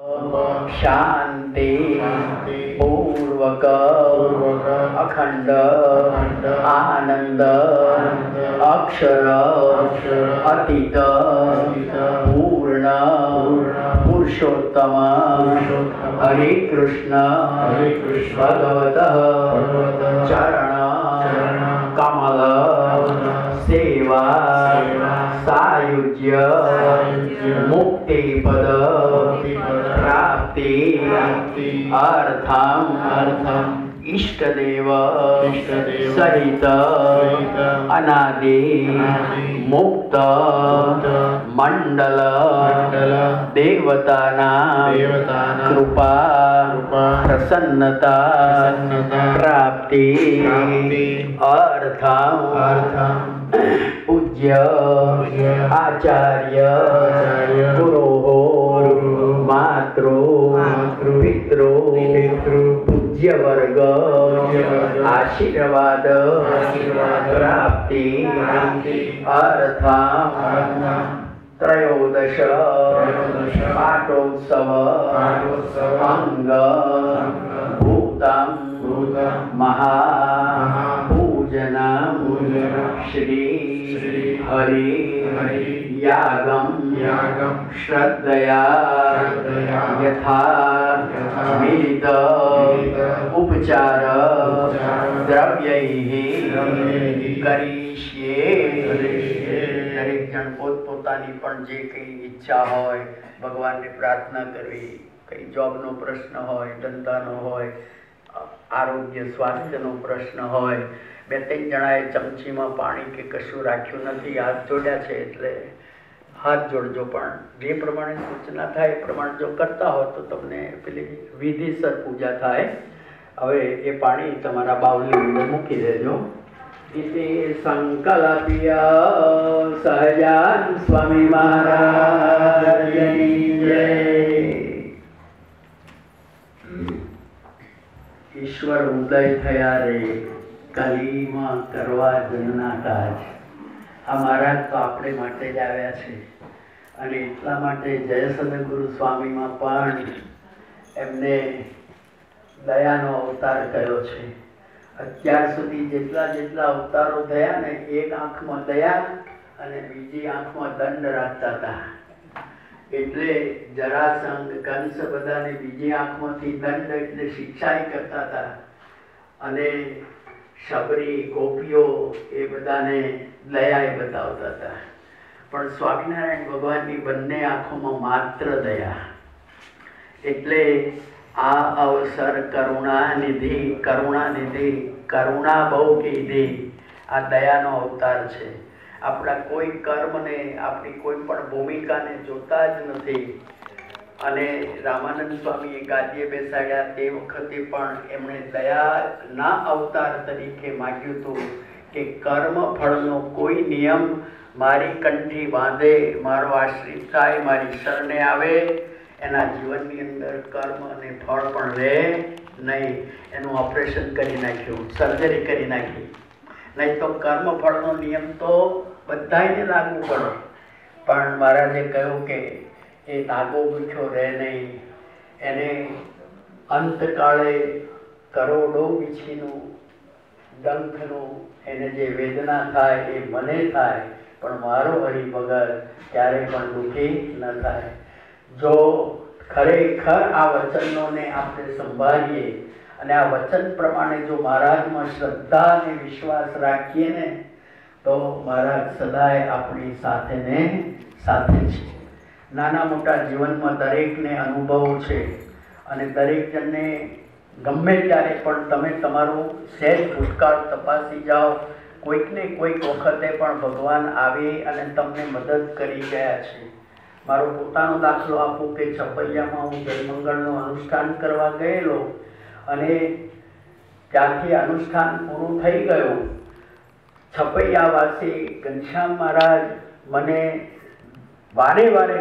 शांति पूर्वक अखंड आनंद अक्षर अतीत पूर्ण पुरुषोत्तम हरे कृष्ण भगवत चरण कमल सेवा सायुज्य मुक्ति पद प्राप्ति अर्थम इष्टदेव सहित अनादि मुक्त मंडल देवताना कृपा प्रसन्नता प्राप्ति अर्थम पूज्य आचार्य पुरोहित मातृ पितृ पूज्य वर्ग आशीर्वाद प्राप्ति अर्थम त्रयोदश पाठोत्सव अंग भूतम महापूजनम श्री हरि यागम श्रद्धया यथा विहित उपचार द्रव्यैः करिष्ये। દરેક જણ પોતપોતાની પણ જે કંઈ ઈચ્છા હોય ભગવાનને પ્રાર્થના કરવી, કંઈ જોબનો પ્રશ્ન હોય, ધંધાનો હોય, આરોગ્ય સ્વાસ્થ્યનો પ્રશ્ન હોય, બે ત્રણ જણાએ ચમચીમાં પાણી કે કશું રાખ્યું નથી, હાથ જોડ્યા છે એટલે હાથ જોડજો, પણ જે પ્રમાણે સૂચના થાય એ પ્રમાણે જો કરતા હો તો તમને પેલી વિધિસર પૂજા થાય। હવે એ પાણી તમારા બાવલી અંદર મૂકી દેજો। इति संकल्प्य सहजान स्वामी महाराज की जय। ईश्वर उदय थया रे कलीमा करवा जनना काज। आ महाराज तो आपणे माटे ज आव्या छे अने એટલા માટે જય સદગુરુ સ્વામીમાં પણ એમને દયાનો અવતાર કયો છે। અત્યાર સુધી જેટલા જેટલા અવતારો થયા ને, એક આંખમાં દયા અને બીજી આંખમાં દંડ રાખતા હતા, એટલે જરાસંઘ કંસ બધાને બીજી આંખમાંથી દંડ એટલે શિક્ષાય કરતા હતા, અને શબરી ગોપીઓ એ બધાને દયાએ બતાવતા હતા। પણ સ્વામિનારાયણ ભગવાનની બંને આંખોમાં માત્ર દયા, એટલે આ અવસર કરુણાનિધિ કરુણા બહુ કીધી, આ દયાનો અવતાર છે। આપણા કોઈ કર્મને, આપણી કોઈ પણ ભૂમિકાને જોતા જ નથી। અને રામાનંદ સ્વામીએ ગાદીએ બેસાડ્યા તે વખતે પણ એમણે દયાના અવતાર તરીકે માગ્યું હતું કે કર્મ ફળનો કોઈ નિયમ મારી કંઠી બાંધે, મારો આશ્રિત થાય, મારી શરણે આવે, એના જીવનની અંદર કર્મ અને ફળ પણ રહે નહીં। એનું ઓપરેશન કરી નાખ્યું, સર્જરી કરી નાખી, નહીં તો કર્મ ફળનો નિયમ તો બધાને લાગુ પડે। પણ મહારાજે કહ્યું કે એ નાગો ભૂખ્યો રહે નહીં, એને અંતકાળે કરોડો વીછીનું ડંખનું એને જે વેદના થાય એ મને થાય, પણ મારો હરિભગત ક્યારેય પણ દુઃખી ન થાય। જો ખરેખર આ વચનોને આપણે સંભાળીએ અને આ વચન પ્રમાણે જો મહારાજમાં શ્રદ્ધા અને વિશ્વાસ રાખીએ ને, તો મહારાજ સદાય આપણી સાથે ને સાથે છે। નાના મોટા જીવનમાં દરેકને અનુભવ છે, અને દરેક જણને ગમે ત્યારે પણ તમે તમારું સહેજ ભૂતકાળ તપાસી જાઓ, કોઈકને કોઈક વખતે પણ ભગવાન આવી અને તમને મદદ કરી ગયા છે। મારો પોતાનો દાખલો આપું કે છપૈયામાં હું જયમંગળનું અનુષ્ઠાન કરવા ગયેલો, અને ત્યાંથી અનુષ્ઠાન પૂરું થઈ ગયું। છપૈયાવાસી ઘનશ્યામ મહારાજ મને વારે વારે